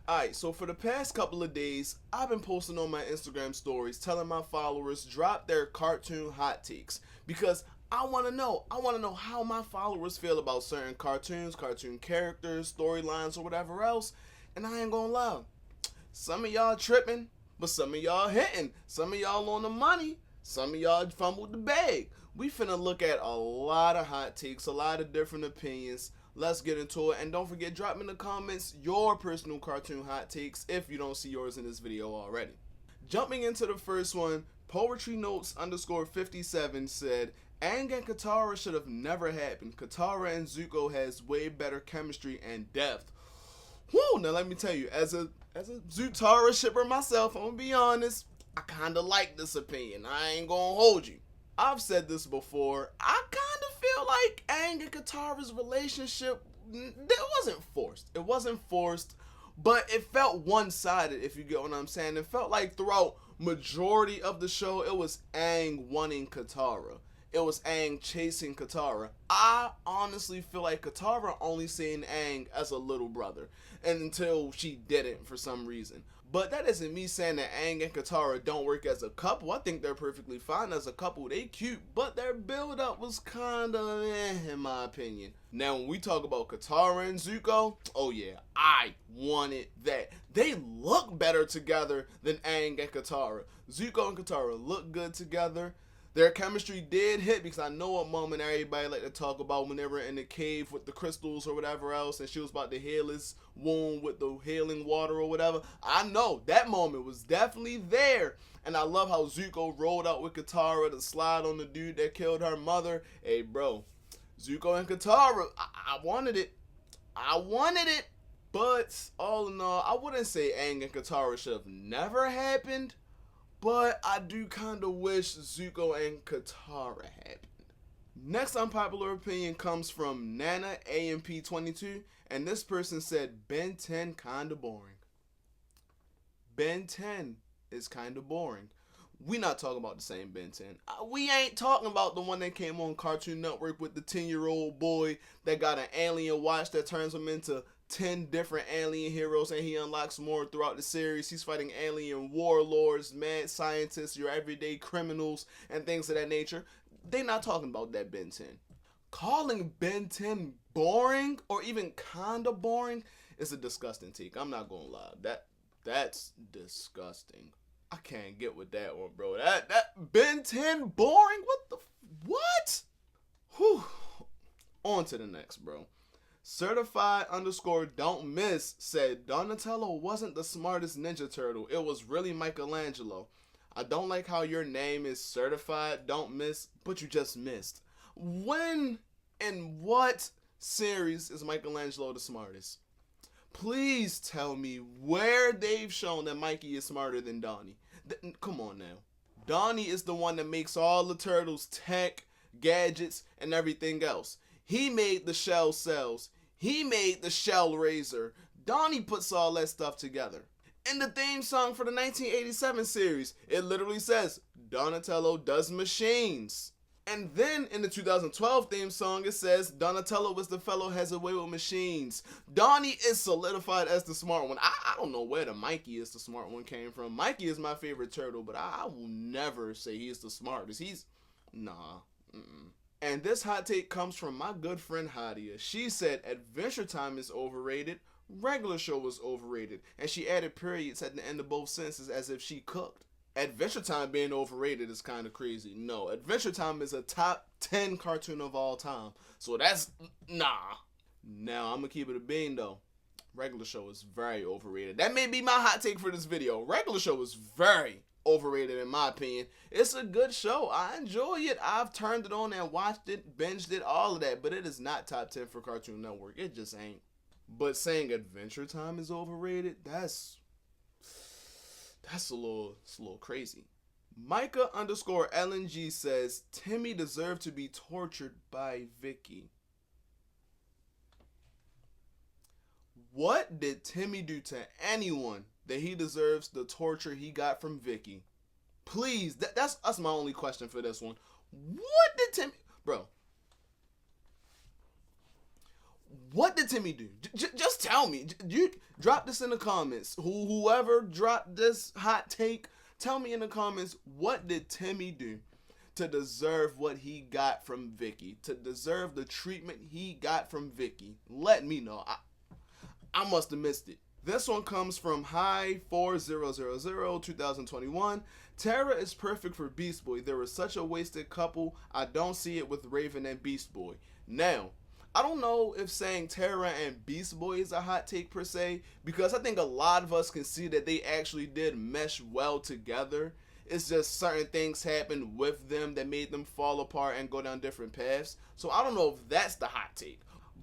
Alright, so for the past couple of days, I've been posting on my Instagram stories telling my followers drop their cartoon hot takes because I want to know. I want to know how my followers feel about certain cartoons, cartoon characters, storylines, or whatever else. And I ain't gonna lie, some of y'all tripping, but some of y'all hitting. Some of y'all on the money. Some of y'all fumbled the bag. We finna look at a lot of hot takes, a lot of different opinions. Let's get into it, and don't forget, drop in the comments your personal cartoon hot takes if you don't see yours in this video already. Jumping into the first one, Poetry Notes _57 said, Aang and Katara should have never happened. Katara and Zuko has way better chemistry and depth. Whoo, now let me tell you, as a Zutara shipper myself, I'm gonna be honest, I kinda like this opinion. I ain't gonna hold you. I've said this before, I kinda feel like Aang and Katara's relationship, it wasn't forced. It wasn't forced, but it felt one-sided, if you get what I'm saying. It felt like throughout majority of the show, it was Aang wanting Katara. It was Aang chasing Katara. I honestly feel like Katara only seen Aang as a little brother until she didn't for some reason. But that isn't me saying that Aang and Katara don't work as a couple. I think they're perfectly fine as a couple. They cute, but their build-up was kinda in my opinion. Now, when we talk about Katara and Zuko, oh yeah, I wanted that. They look better together than Aang and Katara. Zuko and Katara look good together. Their chemistry did hit because I know a moment everybody like to talk about when they were in the cave with the crystals or whatever else, and she was about to heal his wound with the healing water or whatever. I know that moment was definitely there, and I love how Zuko rolled out with Katara to slide on the dude that killed her mother. Hey, bro, Zuko and Katara, I wanted it. I wanted it, but all in all, I wouldn't say Aang and Katara should have never happened. But I do kind of wish Zuko and Katara happened. Next unpopular opinion comes from Nana AMP22, and this person said Ben 10 kinda boring. Ben 10 is kinda boring. We not talking about the same Ben 10. We ain't talking about the one that came on Cartoon Network with the 10-year-old boy that got an alien watch that turns him into 10 different alien heroes, and he unlocks more throughout the series. He's fighting alien warlords, mad scientists, your everyday criminals, and things of that nature. They not talking about that Ben 10. Calling Ben 10 boring, or even kinda boring, is a disgusting take. I'm not gonna lie. That's disgusting. I can't get with that one, bro. That Ben 10 boring? What? Whew. On to the next, bro. Certified _ don't miss said Donatello wasn't the smartest Ninja Turtle. It was really Michelangelo. I don't like how your name is Certified Don't Miss, but you just missed. When and what series is Michelangelo the smartest? Please tell me where they've shown that Mikey is smarter than Donnie. Come on now. Donnie is the one that makes all the turtles tech, gadgets, and everything else. He made the shell cells. He made the shell razor. Donnie puts all that stuff together. In the theme song for the 1987 series, it literally says, Donatello does machines. And then in the 2012 theme song, it says, Donatello was the fellow has a way with machines. Donnie is solidified as the smart one. I don't know where the Mikey is the smart one came from. Mikey is my favorite turtle, but I will never say he's the smartest. Nah. And this hot take comes from my good friend Hadia. She said Adventure Time is overrated, regular show was overrated, and she added periods at the end of both sentences as if she cooked. Adventure Time being overrated is kind of crazy. No, Adventure Time is a top 10 cartoon of all time. So that's, nah. Now, I'm going to keep it a bean though. Regular show is very overrated. That may be my hot take for this video. Regular show is very overrated in my opinion. It's a good show. I enjoy it. I've turned it on and watched it, binged it, all of that. But it is not top 10 for Cartoon Network. It just ain't. But saying Adventure Time is overrated, that's a little crazy. Micah _ LNG says Timmy deserved to be tortured by Vicky. What did Timmy do to anyone that he deserves the torture he got from Vicky? Please, that's my only question for this one. What did Timmy, bro? What did Timmy do? Just tell me. You drop this in the comments. Whoever dropped this hot take, tell me in the comments, what did Timmy do to deserve what he got from Vicky? To deserve the treatment he got from Vicky? Let me know. I must have missed it. This one comes from High4000 2021. Tara is perfect for Beast Boy. There was such a wasted couple. I don't see it with Raven and Beast Boy. Now, I don't know if saying Tara and Beast Boy is a hot take per se, because I think a lot of us can see that they actually did mesh well together. It's just certain things happened with them that made them fall apart and go down different paths. So I don't know if that's the hot take.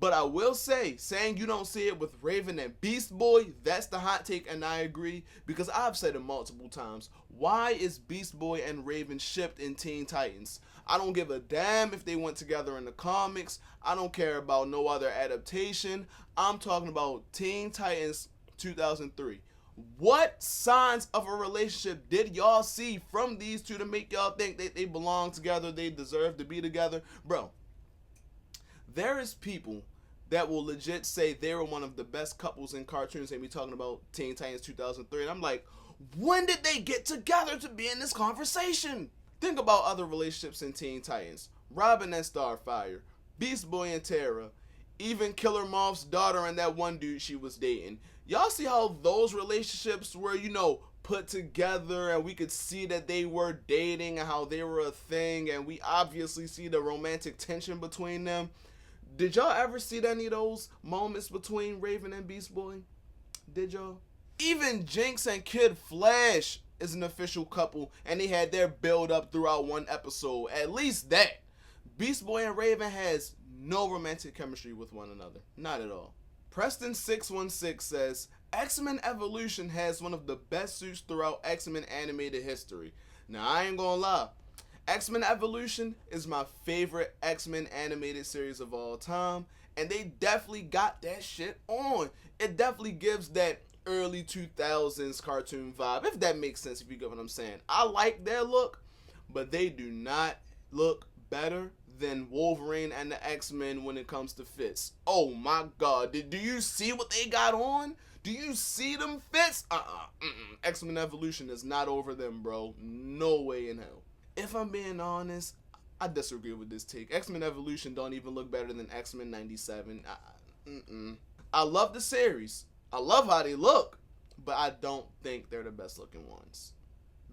But I will say, saying you don't see it with Raven and Beast Boy, that's the hot take, and I agree, because I've said it multiple times. Why is Beast Boy and Raven shipped in Teen Titans? I don't give a damn if they went together in the comics. I don't care about no other adaptation. I'm talking about Teen Titans 2003. What signs of a relationship did y'all see from these two to make y'all think that they belong together, they deserve to be together? Bro, there is people that will legit say they were one of the best couples in cartoons, and we talking about Teen Titans 2003, and I'm like, when did they get together to be in this conversation? Think about other relationships in Teen Titans. Robin and Starfire, Beast Boy and Tara, even Killer Moth's daughter and that one dude she was dating. Y'all see how those relationships were, put together, and we could see that they were dating and how they were a thing, and we obviously see the romantic tension between them. Did y'all ever see any of those moments between Raven and Beast Boy? Did y'all? Even Jinx and Kid Flash is an official couple, and they had their build up throughout one episode. At least that. Beast Boy and Raven has no romantic chemistry with one another. Not at all. Preston616 says, X-Men Evolution has one of the best suits throughout X-Men animated history. Now, I ain't gonna lie. X-Men Evolution is my favorite X-Men animated series of all time, and they definitely got that shit on. It definitely gives that early 2000s cartoon vibe, if that makes sense, if you get what I'm saying. I like their look, but they do not look better than Wolverine and the X-Men when it comes to fits. Oh my god, do you see what they got on? Do you see them fits? X-Men Evolution is not over them, bro. No way in hell. If I'm being honest, I disagree with this take. X-Men Evolution don't even look better than X-Men 97. I love the series. I love how they look, but I don't think they're the best looking ones.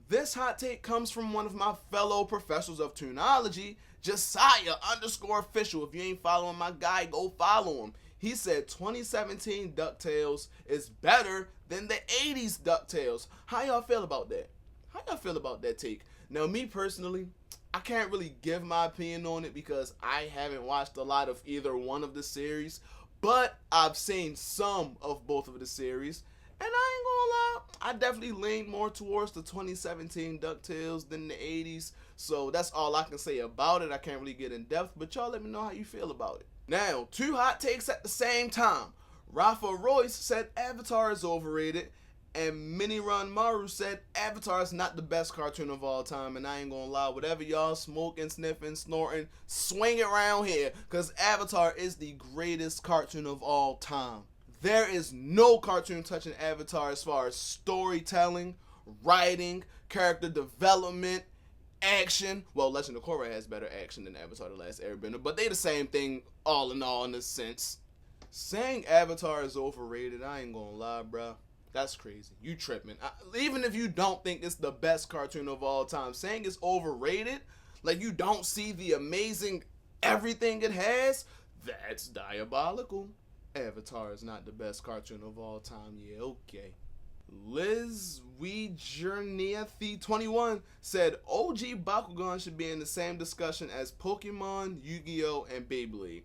This hot take comes from one of my fellow professors of Toonology, Josiah_official. If you ain't following my guy, go follow him. He said 2017 DuckTales is better than the 80s DuckTales. How y'all feel about that? How y'all feel about that take? Now, me personally, I can't really give my opinion on it because I haven't watched a lot of either one of the series, but I've seen some of both of the series, and I ain't gonna lie, I definitely lean more towards the 2017 DuckTales than the 80s, so that's all I can say about it. I can't really get in depth, but y'all let me know how you feel about it. Now, two hot takes at the same time. Rafa Royce said Avatar is overrated, and Mini Run Maru said Avatar is not the best cartoon of all time, and I ain't gonna lie, whatever y'all smoking, sniffing, snorting, swing it around here, because Avatar is the greatest cartoon of all time. There is no cartoon touching Avatar as far as storytelling, writing, character development, action. Well, Legend of Korra has better action than Avatar The Last Airbender, but they the same thing all in all in a sense. Saying Avatar is overrated, I ain't gonna lie, bruh. That's crazy. You tripping. Even if you don't think it's the best cartoon of all time, saying it's overrated, like you don't see the amazing everything it has, that's diabolical. Avatar is not the best cartoon of all time. Yeah, okay. Liz Weejourneathy21 said OG Bakugan should be in the same discussion as Pokemon, Yu-Gi-Oh, and Beyblade.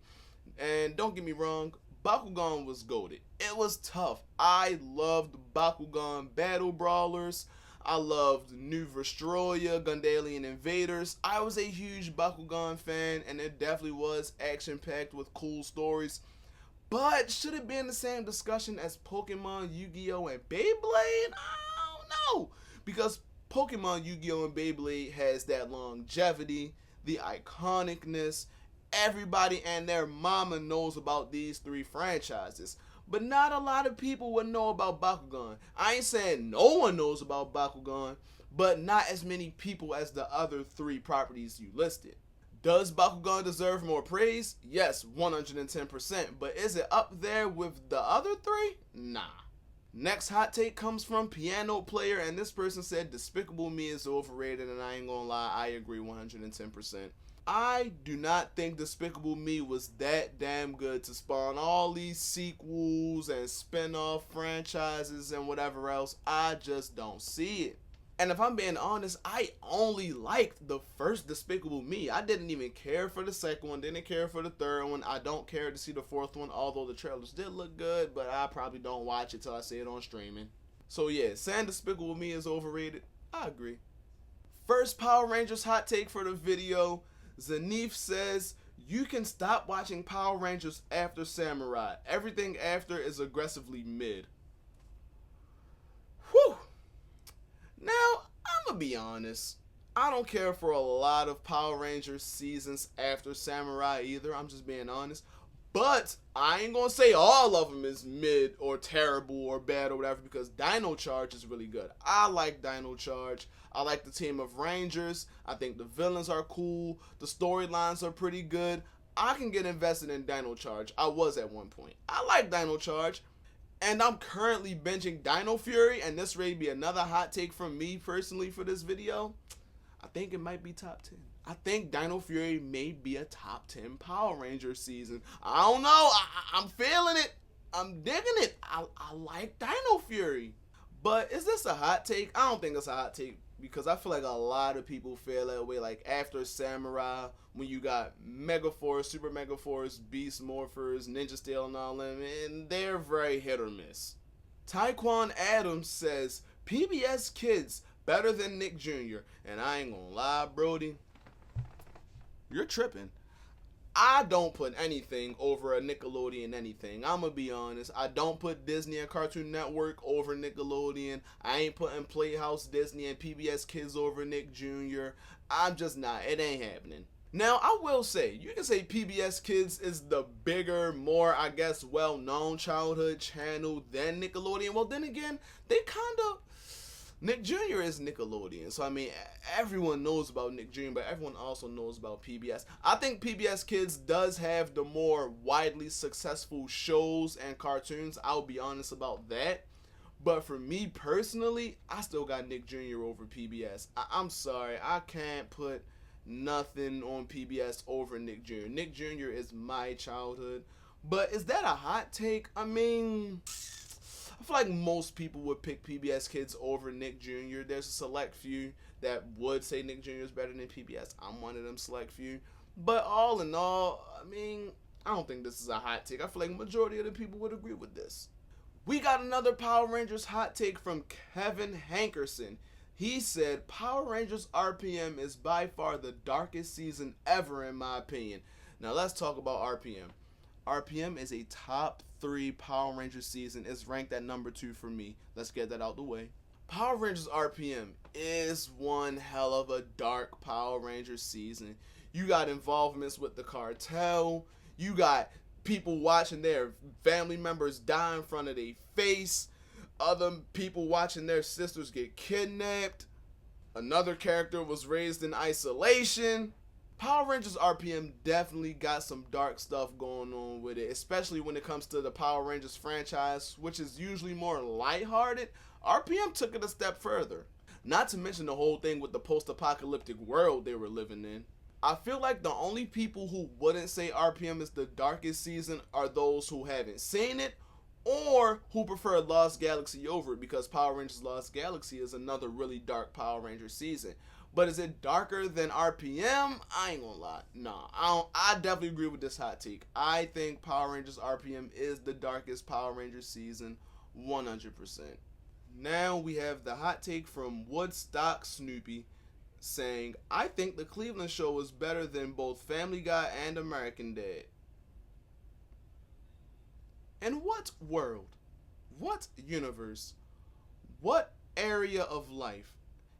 And don't get me wrong, Bakugan was goated. It was tough. I loved Bakugan Battle Brawlers. I loved New Vestroya, Gundalian Invaders. I was a huge Bakugan fan, and it definitely was action-packed with cool stories. But should it be in the same discussion as Pokemon, Yu-Gi-Oh, and Beyblade? I don't know. Because Pokemon, Yu-Gi-Oh, and Beyblade has that longevity, the iconicness, everybody and their mama knows about these three franchises. But not a lot of people would know about Bakugan. I ain't saying no one knows about Bakugan, but not as many people as the other three properties you listed. Does Bakugan deserve more praise? Yes, 110%. But is it up there with the other three? Nah. Next hot take comes from Piano Player, and this person said Despicable Me is overrated, and I ain't gonna lie, I agree 110%. I do not think Despicable Me was that damn good to spawn all these sequels and spin-off franchises and whatever else. I just don't see it. And if I'm being honest, I only liked the first Despicable Me. I didn't even care for the second one, didn't care for the third one. I don't care to see the fourth one, although the trailers did look good, but I probably don't watch it till I see it on streaming. So yeah, saying Despicable Me is overrated, I agree. First Power Rangers hot take for the video. Zanif says, you can stop watching Power Rangers after Samurai. Everything after is aggressively mid. Whew. Now, I'm gonna be honest. I don't care for a lot of Power Rangers seasons after Samurai either. I'm just being honest. But I ain't gonna say all of them is mid or terrible or bad or whatever, because Dino Charge is really good. I like Dino Charge. I like the team of Rangers. I think the villains are cool. The storylines are pretty good. I can get invested in Dino Charge. I was at one point. I like Dino Charge. And I'm currently binging Dino Fury, and this may be another hot take from me personally for this video. I think it might be top 10. I think Dino Fury may be a top 10 Power Ranger season. I don't know. I'm feeling it. I'm digging it. I like Dino Fury. But is this a hot take? I don't think it's a hot take, because I feel like a lot of people feel that way. Like after Samurai, when you got Megaforce, Super Megaforce, Beast Morphers, Ninja Steel, and all them, and they're very hit or miss. Taekwon Adams says, PBS Kids better than Nick Jr. And I ain't gonna lie, Brody, you're tripping. I don't put anything over a Nickelodeon anything. I'm gonna be honest. I don't put Disney and Cartoon Network over Nickelodeon. I ain't putting Playhouse, Disney, and PBS Kids over Nick Jr. I'm just not. It ain't happening. Now, I will say, you can say PBS Kids is the bigger, more, I guess, well-known childhood channel than Nickelodeon. Well, then again, they kind of... Nick Jr. is Nickelodeon, so I mean, everyone knows about Nick Jr., but everyone also knows about PBS. I think PBS Kids does have the more widely successful shows and cartoons. I'll be honest about that. But for me personally, I still got Nick Jr. over PBS. I'm sorry, I can't put nothing on PBS over Nick Jr. Nick Jr. is my childhood. But is that a hot take? I mean... I feel like most people would pick PBS Kids over Nick Jr. There's a select few that would say Nick Jr. is better than PBS. I'm one of them select few. But all in all, I mean, I don't think this is a hot take. I feel like majority of the people would agree with this. We got another Power Rangers hot take from Kevin Hankerson. He said, Power Rangers RPM is by far the darkest season ever in my opinion. Now let's talk about RPM. RPM is a top 3 Power Rangers season. It's ranked at number 2 for me. Let's get that out the way. Power Rangers RPM is one hell of a dark Power Rangers season. You got involvements with the cartel. You got people watching their family members die in front of their face. Other people watching their sisters get kidnapped. Another character was raised in isolation. Power Rangers RPM definitely got some dark stuff going on with it, especially when it comes to the Power Rangers franchise, which is usually more lighthearted. RPM took it a step further. Not to mention the whole thing with the post-apocalyptic world they were living in. I feel like the only people who wouldn't say RPM is the darkest season are those who haven't seen it or who prefer Lost Galaxy over it, because Power Rangers Lost Galaxy is another really dark Power Rangers season. But is it darker than RPM? I ain't gonna lie. Nah, I definitely agree with this hot take. I think Power Rangers RPM is the darkest Power Rangers season, 100%. Now we have the hot take from Woodstock Snoopy saying, I think the Cleveland show is better than both Family Guy and American Dad. In what world, what universe, what area of life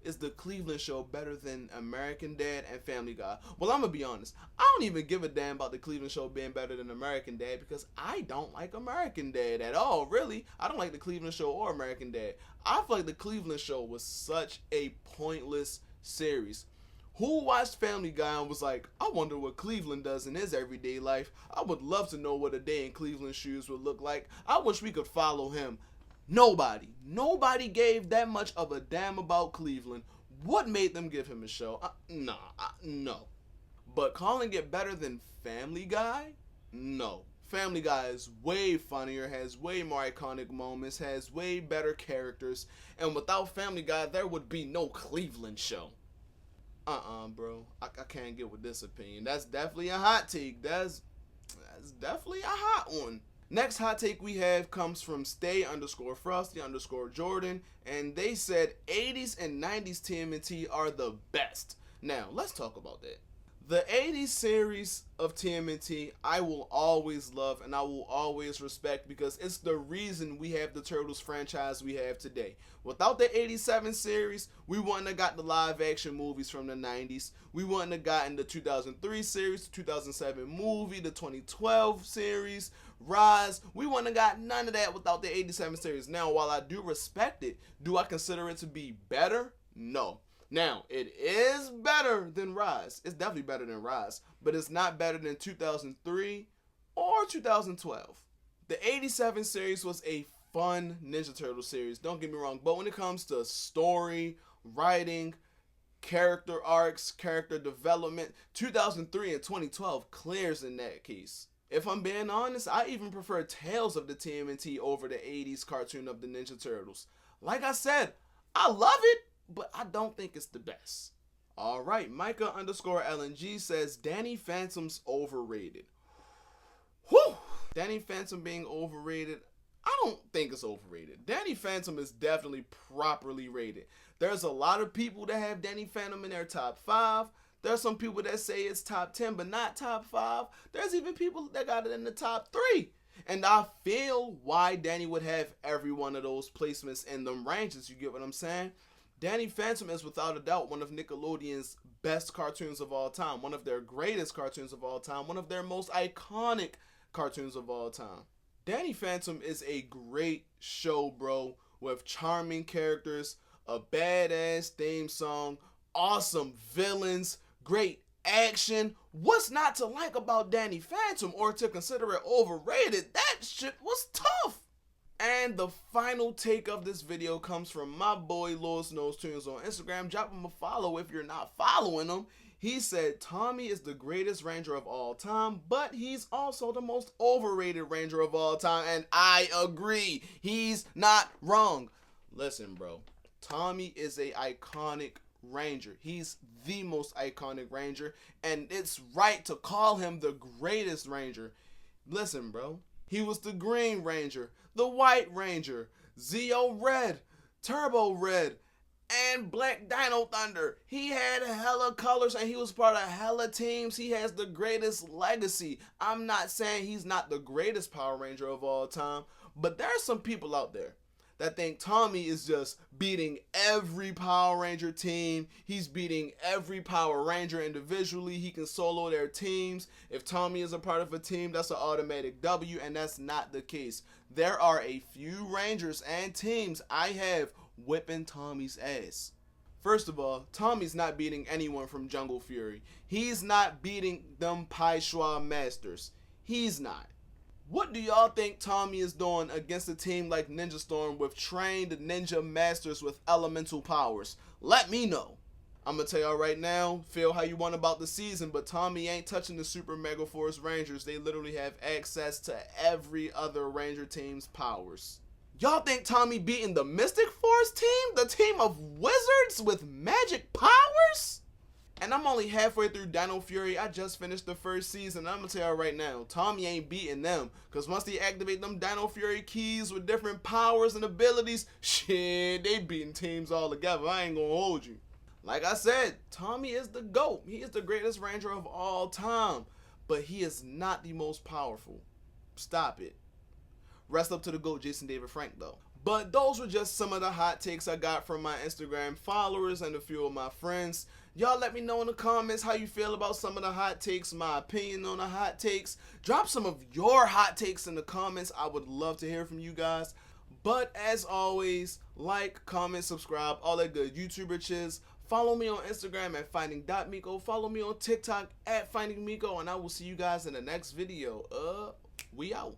is the Cleveland Show better than American Dad and Family Guy? Well, I'm gonna be honest. I don't even give a damn about the Cleveland Show being better than American Dad because I don't like American Dad at all, really. I don't like the Cleveland Show or American Dad. I feel like the Cleveland Show was such a pointless series. Who watched Family Guy and was like, I wonder what Cleveland does in his everyday life. I would love to know what a day in Cleveland shoes would look like. I wish we could follow him. Nobody. Nobody gave that much of a damn about Cleveland. What made them give him a show? No. But calling it better than Family Guy? No. Family Guy is way funnier, has way more iconic moments, has way better characters, and without Family Guy, there would be no Cleveland Show. Bro. I can't get with this opinion. That's definitely a hot take. That's definitely a hot one. Next hot take we have comes from Stay_Frosty_Jordan, and they said 80s and 90s TMNT are the best. Now, let's talk about that. The 80s series of TMNT I will always love and I will always respect because it's the reason we have the Turtles franchise we have today. Without the 87 series, we wouldn't have got the live action movies from the 90s. We wouldn't have gotten the 2003 series, the 2007 movie, the 2012 series, Rise. We wouldn't have got none of that without the 87 series. Now, while I do respect it, do I consider it to be better? No. Now, it is better than Rise. It's definitely better than Rise, but it's not better than 2003 or 2012. The 87 series was a fun Ninja Turtle series, don't get me wrong, but when it comes to story, writing, character arcs, character development, 2003 and 2012 clears in that case. If I'm being honest, I even prefer Tales of the TMNT over the 80s cartoon of the Ninja Turtles. Like I said, I love it, but I don't think it's the best. Alright, Micah_LNG says Danny Phantom's overrated. Whew! Danny Phantom being overrated, I don't think it's overrated. Danny Phantom is definitely properly rated. There's a lot of people that have Danny Phantom in their top 5. There's some people that say it's top 10 but not top 5. There's even people that got it in the top 3. And I feel why Danny would have every one of those placements in them ranges, you get what I'm saying? Danny Phantom is without a doubt one of Nickelodeon's best cartoons of all time, one of their greatest cartoons of all time, one of their most iconic cartoons of all time. Danny Phantom is a great show, bro, with charming characters, a badass theme song, awesome villains, great action. What's not to like about Danny Phantom or to consider it overrated? That shit was tough. And the final take of this video comes from my boy Lewis Knows Tunes on Instagram. Drop him a follow if you're not following him. He said Tommy is the greatest ranger of all time, but he's also the most overrated ranger of all time. And I agree. He's not wrong. Listen, bro. Tommy is a iconic ranger. He's the most iconic ranger. And it's right to call him the greatest ranger. Listen, bro. He was the Green Ranger, the White Ranger, Zeo Red, Turbo Red, and Black Dino Thunder. He had hella colors and he was part of hella teams. He has the greatest legacy. I'm not saying he's not the greatest Power Ranger of all time, but there are some people out there that think Tommy is just beating every Power Ranger team. He's beating every Power Ranger individually. He can solo their teams. If Tommy is a part of a team, that's an automatic W, and that's not the case. There are a few Rangers and teams I have whipping Tommy's ass. First of all, Tommy's not beating anyone from Jungle Fury. He's not beating them Pai Schwa Masters. He's not. What do y'all think Tommy is doing against a team like Ninja Storm with trained ninja masters with elemental powers? Let me know. I'm going to tell y'all right now, feel how you want about the season, but Tommy ain't touching the Super Mega Force Rangers. They literally have access to every other Ranger team's powers. Y'all think Tommy beating the Mystic Force team? The team of wizards with magic powers? And I'm only halfway through Dino Fury. I just finished the first season. I'm going to tell y'all right now, Tommy ain't beating them. Because once they activate them Dino Fury keys with different powers and abilities, shit, they beating teams all together. I ain't going to hold you. Like I said, Tommy is the GOAT. He is the greatest Ranger of all time. But he is not the most powerful. Stop it. Rest up to the GOAT, Jason David Frank, though. But those were just some of the hot takes I got from my Instagram followers and a few of my friends. Y'all let me know in the comments how you feel about some of the hot takes, my opinion on the hot takes. Drop some of your hot takes in the comments. I would love to hear from you guys. But as always, like, comment, subscribe, all that good YouTuber chiz. Follow me on Instagram at finding.miko. Follow me on TikTok at findingmiko. And I will see you guys in the next video. We out.